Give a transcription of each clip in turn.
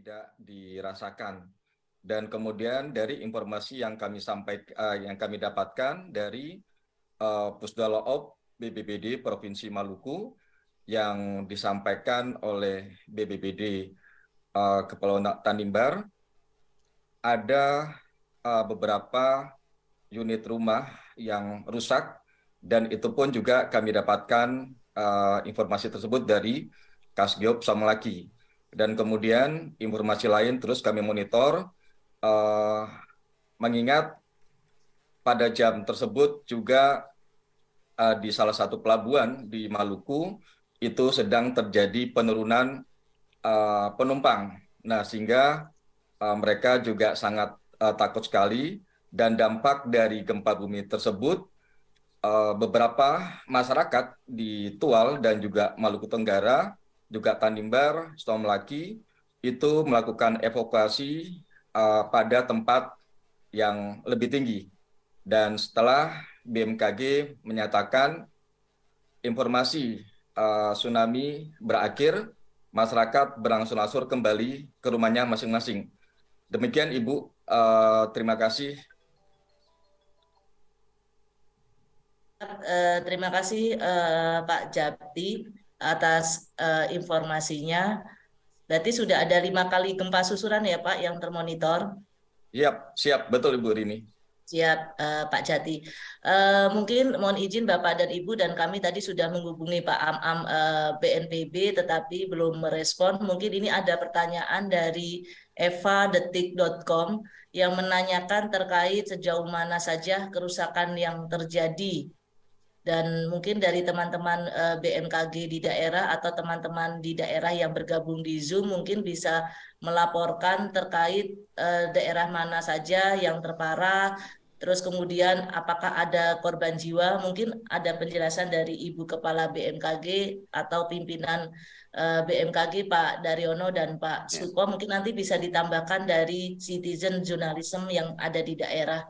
tidak dirasakan. Dan kemudian dari informasi yang kami dapatkan dari Pusdaloop BPBD Provinsi Maluku yang disampaikan oleh BPBD Kepulauan Tanimbar, ada beberapa unit rumah yang rusak, dan itu pun juga kami dapatkan informasi tersebut dari Kasgiob Samlaki. Dan kemudian informasi lain terus kami monitor, mengingat pada jam tersebut juga di salah satu pelabuhan di Maluku itu sedang terjadi penurunan penumpang. Nah, sehingga mereka juga sangat takut sekali, dan dampak dari gempa bumi tersebut, beberapa masyarakat di Tual dan juga Maluku Tenggara, juga Tanimbar, Stomlaki, itu melakukan evakuasi pada tempat yang lebih tinggi. Dan setelah BMKG menyatakan informasi tsunami berakhir, masyarakat berangsur-angsur kembali ke rumahnya masing-masing. Demikian Ibu, terima kasih. Terima kasih Pak Japti atas informasinya. Berarti sudah ada 5 kali gempa susulan ya Pak yang termonitor? Siap, betul Ibu Rini. Siap, Pak Jati. Mungkin mohon izin Bapak dan Ibu, dan kami tadi sudah menghubungi Pak Am-Am BNPB tetapi belum merespon. Mungkin ini ada pertanyaan dari evadetik.com yang menanyakan terkait sejauh mana saja kerusakan yang terjadi. Dan mungkin dari teman-teman BMKG di daerah atau teman-teman di daerah yang bergabung di Zoom mungkin bisa melaporkan terkait daerah mana saja yang terparah. Terus kemudian apakah ada korban jiwa? Mungkin ada penjelasan dari Ibu Kepala BMKG atau pimpinan BMKG Pak Daryono dan Pak Suko. Mungkin nanti bisa ditambahkan dari citizen journalism yang ada di daerah.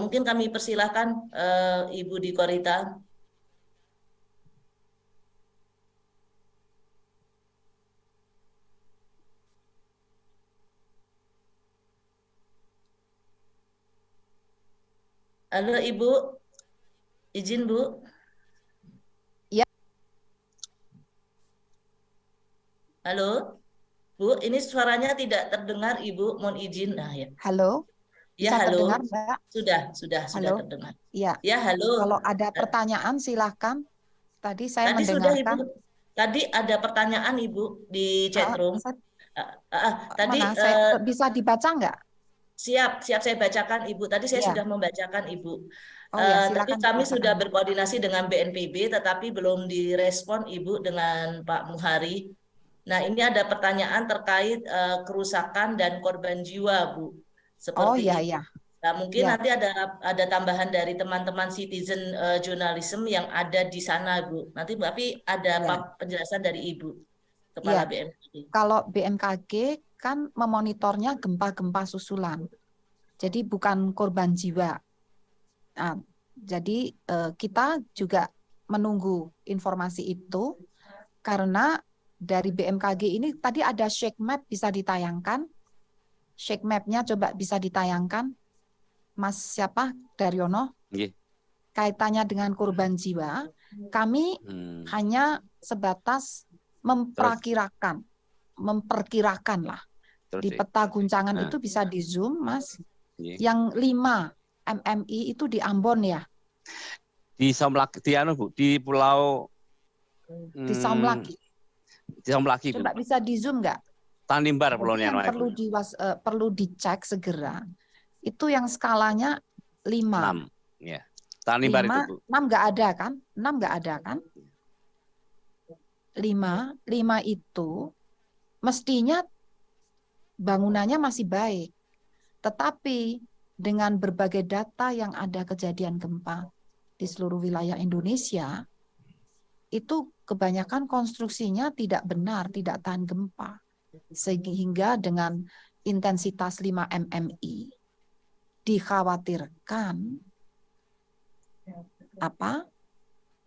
Mungkin kami persilahkan Ibu Dikorita. Halo Ibu, izin Bu. Ya. Halo, Bu, ini suaranya tidak terdengar Ibu, mohon izin. Nah ya. Halo. Ya, Bisa halo. terdengar, Mbak? Sudah Halo? terdengar. Ya. Ya, halo. Kalau ada pertanyaan silahkan. Tadi saya Tadi sudah mendengarkan. Ibu. Tadi ada pertanyaan Ibu di chat room. Tadi mana? Bisa dibaca nggak? Siap saya bacakan Ibu. Tadi saya sudah membacakan Ibu. Oh ya, Tapi silakan kami sudah dibacakan. berkoordinasi dengan BNPB, tetapi belum direspon Ibu dengan Pak Muhari. Nah, ini ada pertanyaan terkait kerusakan dan korban jiwa, Bu. Seperti ya, itu. ya. Nah, mungkin Ya. nanti ada tambahan dari teman-teman citizen journalism yang ada di sana, Bu. Nanti tapi ada penjelasan dari Ibu Kepala BMKG. Kalau BMKG kan memonitornya gempa-gempa susulan. Jadi bukan korban jiwa. Nah, jadi kita juga menunggu informasi itu karena dari BMKG ini tadi ada shake map, bisa ditayangkan. Shake map-nya coba bisa ditayangkan. Mas siapa? Daryono? Kaitannya dengan korban jiwa, kami hanya sebatas memperkirakan lah. Di peta guncangan itu bisa di zoom, Mas. Yang 5 MMI itu di Ambon ya? Di Samlaki, di Pulau di Samlaki. Di Samlaki. Coba bisa di zoom nggak? Tanimbar pulaunya. Perlu dicek segera. Itu yang skalanya 5. 6. Ya. Tanimbar 5, itu. 6 nggak ada kan? 6 nggak ada kan? 5 itu mestinya bangunannya masih baik. Tetapi dengan berbagai data yang ada kejadian gempa di seluruh wilayah Indonesia, itu kebanyakan konstruksinya tidak benar, tidak tahan gempa. Sehingga dengan intensitas 5 MMI dikhawatirkan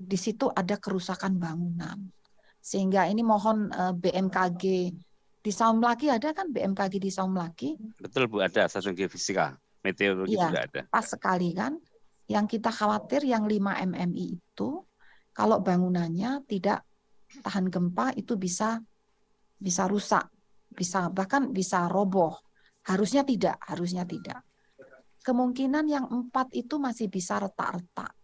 di situ ada kerusakan bangunan. Sehingga ini mohon BMKG Di Saum Laki ada kan BMKG di Saum Laki? Betul Bu, ada stasiun geofisika. Meteorologi Iya, juga ada. pas sekali kan. Yang kita khawatir yang 5 MMI itu kalau bangunannya tidak tahan gempa itu bisa rusak, bahkan bisa roboh. Harusnya tidak. Kemungkinan yang 4 itu masih bisa retak-retak.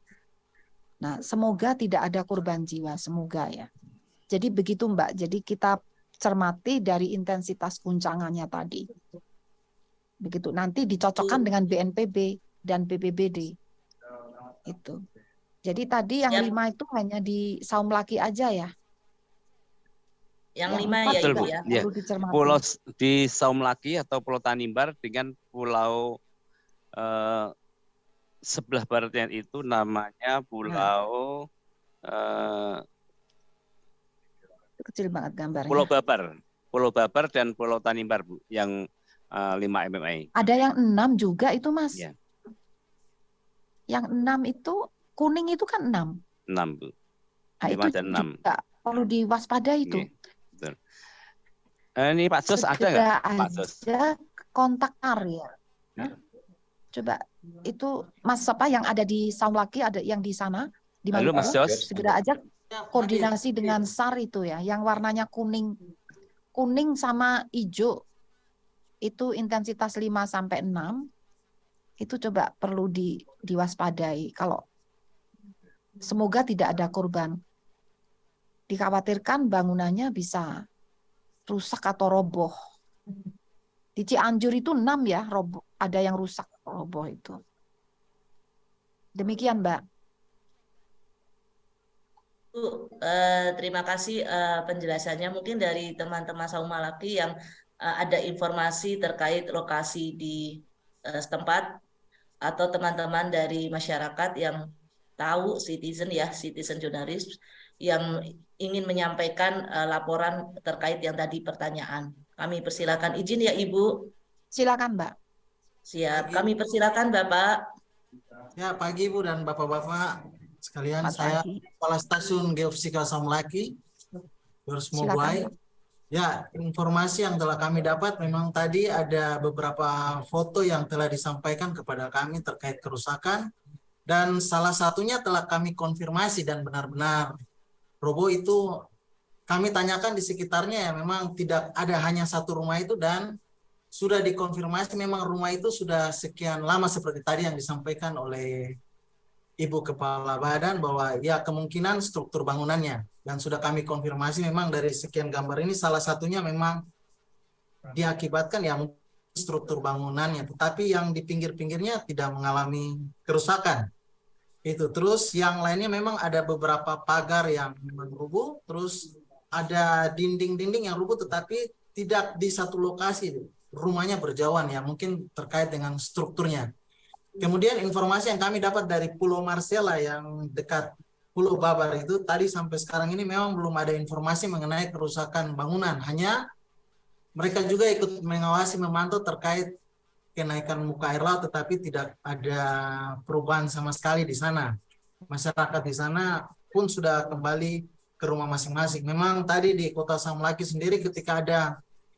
Nah, semoga tidak ada korban jiwa, semoga ya. Jadi begitu Mbak. Jadi kita cermati dari intensitas guncangannya tadi. Begitu. Nanti dicocokkan dengan BNPB dan BPBD. Itu. Jadi tadi yang Siap. 5 itu hanya di Saum Laki aja ya. Yang Yang 5 4 ya Betul, Ibu Bu. ya. Iya. perlu dicermati. Pulau di Saum Laki atau Pulau Tanimbar dengan pulau sebelah baratnya itu namanya Pulau Kecil banget gambarnya. Pulau Babar. Pulau Babar dan Pulau Tanimbar, Bu, yang 5 MMI. Ada yang 6 juga itu, Mas. Iya. Yang 6 itu, kuning itu kan 6. 6, Bu. Nah, 5 itu dan 6. juga perlu diwaspadai itu. Oke, betul. Ini Pak Jos ada nggak? Segera Pak Jos. aja kontak area. Ya. Coba itu Mas apa yang ada di Saum Laki, ada yang di sana di Halo Mas Maluku. Jos. Segera aja koordinasi dengan SAR itu ya, yang warnanya kuning sama hijau itu intensitas 5 sampai 6 itu coba perlu diwaspadai. Kalau semoga tidak ada korban. Dikhawatirkan bangunannya bisa rusak atau roboh. Di Cianjur itu 6 ya, roboh. Ada yang rusak, roboh itu. Demikian, Mbak. Bu, terima kasih penjelasannya. Mungkin dari teman-teman Saum Laki yang ada informasi terkait lokasi di setempat atau teman-teman dari masyarakat yang tahu, citizen jurnalis yang ingin menyampaikan laporan terkait yang tadi pertanyaan. Kami persilakan izin ya Ibu. Silakan, Mbak. Siap. Kami persilakan Bapak. Ya, pagi Ibu dan Bapak-Bapak sekalian. Selamat Saya pagi. Kepala Stasiun Geofisika Saum Laki, Mobile. Silakan. Ya, informasi yang telah kami dapat memang tadi ada beberapa foto yang telah disampaikan kepada kami terkait kerusakan, dan salah satunya telah kami konfirmasi dan benar-benar roboh itu kami tanyakan di sekitarnya ya, memang tidak ada hanya satu rumah itu, dan sudah dikonfirmasi memang rumah itu sudah sekian lama seperti tadi yang disampaikan oleh Ibu Kepala Badan bahwa ya kemungkinan struktur bangunannya, dan sudah kami konfirmasi memang dari sekian gambar ini salah satunya memang diakibatkan ya struktur bangunannya, tetapi yang di pinggir-pinggirnya tidak mengalami kerusakan. Itu terus yang lainnya memang ada beberapa pagar yang memang rubuh, terus ada dinding-dinding yang rubuh tetapi tidak di satu lokasi, rumahnya berjauhan ya, mungkin terkait dengan strukturnya. Kemudian informasi yang kami dapat dari Pulau Marcella yang dekat Pulau Babar itu tadi sampai sekarang ini memang belum ada informasi mengenai kerusakan bangunan, hanya mereka juga ikut mengawasi memantau terkait kenaikan muka air laut, tetapi tidak ada perubahan sama sekali di sana. Masyarakat di sana pun sudah kembali ke rumah masing-masing. Memang tadi di Kota Saum Laki sendiri ketika ada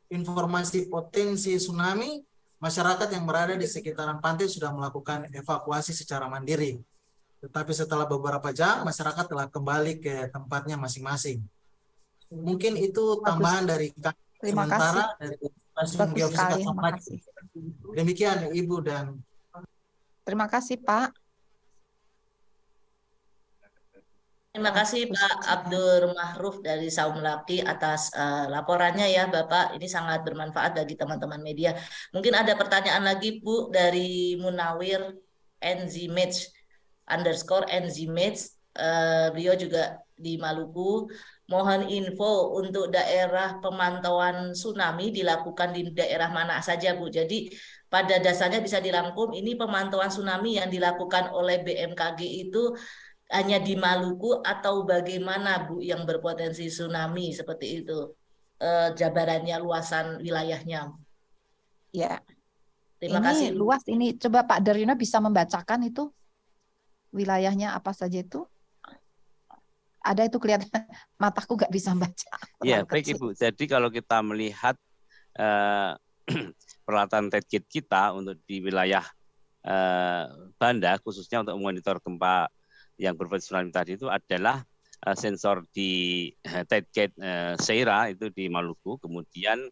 informasi potensi tsunami, masyarakat yang berada di sekitaran pantai sudah melakukan evakuasi secara mandiri. Tetapi setelah beberapa jam, masyarakat telah kembali ke tempatnya masing-masing. Mungkin itu tambahan dari kami Terima sementara kasih. dari Stasiun Bagus Geofisika sekali. Saum Terima Laki. kasih. Demikian Ibu dan Terima kasih, Pak. Terima kasih Pak Abdur Mahruf dari Saum Laki atas laporannya ya Bapak. Ini sangat bermanfaat bagi teman-teman media. Mungkin ada pertanyaan lagi Bu dari Munawir Enzimage _Enzimage. Beliau juga di Maluku. Mohon info untuk daerah pemantauan tsunami dilakukan di daerah mana saja Bu. Jadi pada dasarnya bisa dirangkum ini pemantauan tsunami yang dilakukan oleh BMKG itu hanya di Maluku atau bagaimana Bu yang berpotensi tsunami seperti itu, jabarannya, luasan wilayahnya. Ya. Terima Ini kasih Bu. luas ini. Coba Pak Daryono bisa membacakan itu wilayahnya apa saja itu? Ada itu kelihatan mataku nggak bisa baca. Ya, Terlalu baik kecil. Ibu. Jadi kalau kita melihat peralatan TED-kit kita untuk di wilayah Banda, khususnya untuk memonitor gempa yang berpotensi tsunami tadi itu adalah sensor di TED-kit Seira itu di Maluku, kemudian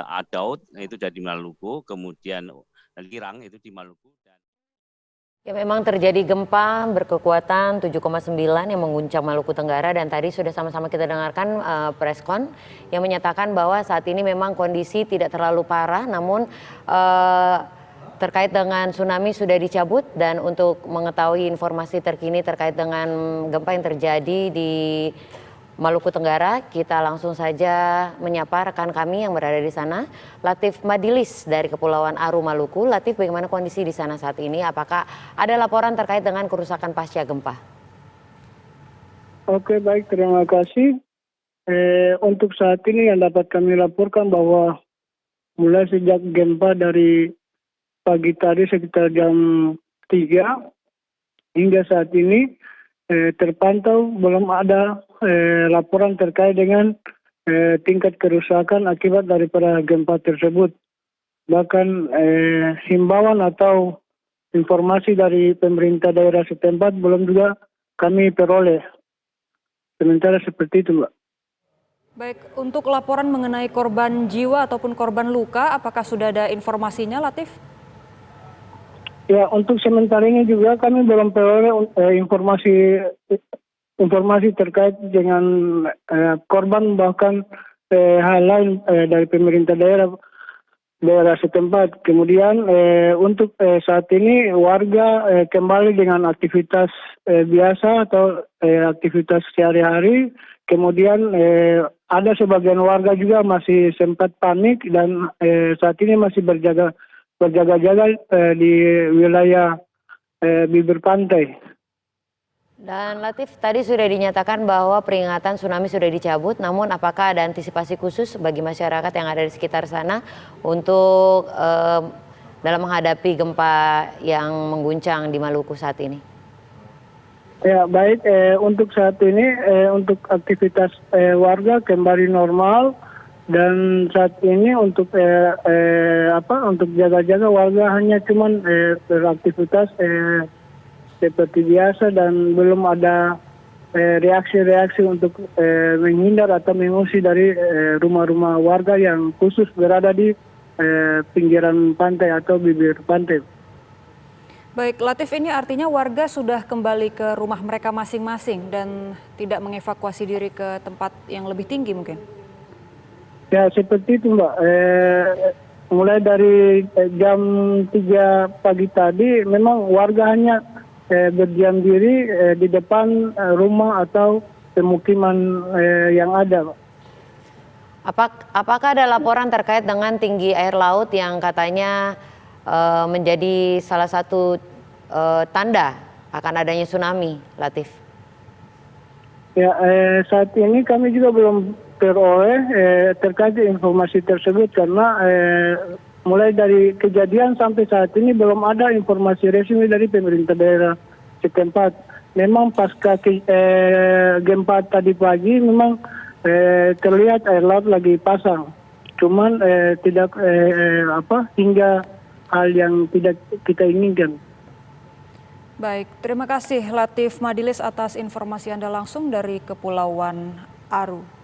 Adaud itu dari Maluku, kemudian Lirang itu di Maluku. Ya, memang terjadi gempa berkekuatan 7,9 yang mengguncang Maluku Tenggara, dan tadi sudah sama-sama kita dengarkan preskon yang menyatakan bahwa saat ini memang kondisi tidak terlalu parah, namun terkait dengan tsunami sudah dicabut. Dan untuk mengetahui informasi terkini terkait dengan gempa yang terjadi di Maluku Tenggara, kita langsung saja menyapa rekan kami yang berada di sana, Latif Madilis dari Kepulauan Aru, Maluku. Latif, bagaimana kondisi di sana saat ini? Apakah ada laporan terkait dengan kerusakan pasca gempa? Oke, baik, terima kasih. Untuk saat ini yang dapat kami laporkan bahwa mulai sejak gempa dari pagi tadi sekitar jam 3 hingga saat ini terpantau belum ada laporan terkait dengan tingkat kerusakan akibat daripada gempa tersebut. Bahkan himbauan atau informasi dari pemerintah daerah setempat belum juga kami peroleh. Sementara seperti itu, Mbak. Baik, untuk laporan mengenai korban jiwa ataupun korban luka, apakah sudah ada informasinya, Latif? Ya, untuk sementara ini juga kami belum peroleh informasi terkait dengan korban, bahkan hal lain dari pemerintah daerah setempat. Kemudian untuk saat ini warga kembali dengan aktivitas biasa atau aktivitas sehari-hari. Kemudian ada sebagian warga juga masih sempat panik dan saat ini masih berjaga-jaga di wilayah bibir pantai. Dan Latif, tadi sudah dinyatakan bahwa peringatan tsunami sudah dicabut, namun apakah ada antisipasi khusus bagi masyarakat yang ada di sekitar sana untuk dalam menghadapi gempa yang mengguncang di Maluku saat ini? Ya, baik, untuk saat ini untuk aktivitas warga kembali normal, dan saat ini untuk untuk jaga-jaga warga hanya cuman beraktivitas seperti biasa dan belum ada reaksi-reaksi untuk menghindar atau mengungsi dari rumah-rumah warga yang khusus berada di pinggiran pantai atau bibir pantai. Baik, Latif, ini artinya warga sudah kembali ke rumah mereka masing-masing dan tidak mengevakuasi diri ke tempat yang lebih tinggi mungkin? Ya, seperti itu, Mbak. Mulai dari jam 3 pagi tadi memang warga hanya berdiam diri di depan rumah atau pemukiman yang ada. Apakah ada laporan terkait dengan tinggi air laut yang katanya menjadi salah satu tanda akan adanya tsunami, Latif? Ya, saat ini kami juga belum peroleh terkait informasi tersebut karena mulai dari kejadian sampai saat ini belum ada informasi resmi dari pemerintah daerah setempat. Memang pasca gempa tadi pagi memang terlihat air laut lagi pasang. Cuman tidak hingga hal yang tidak kita inginkan. Baik, terima kasih Latif Madilis atas informasi Anda langsung dari Kepulauan Aru.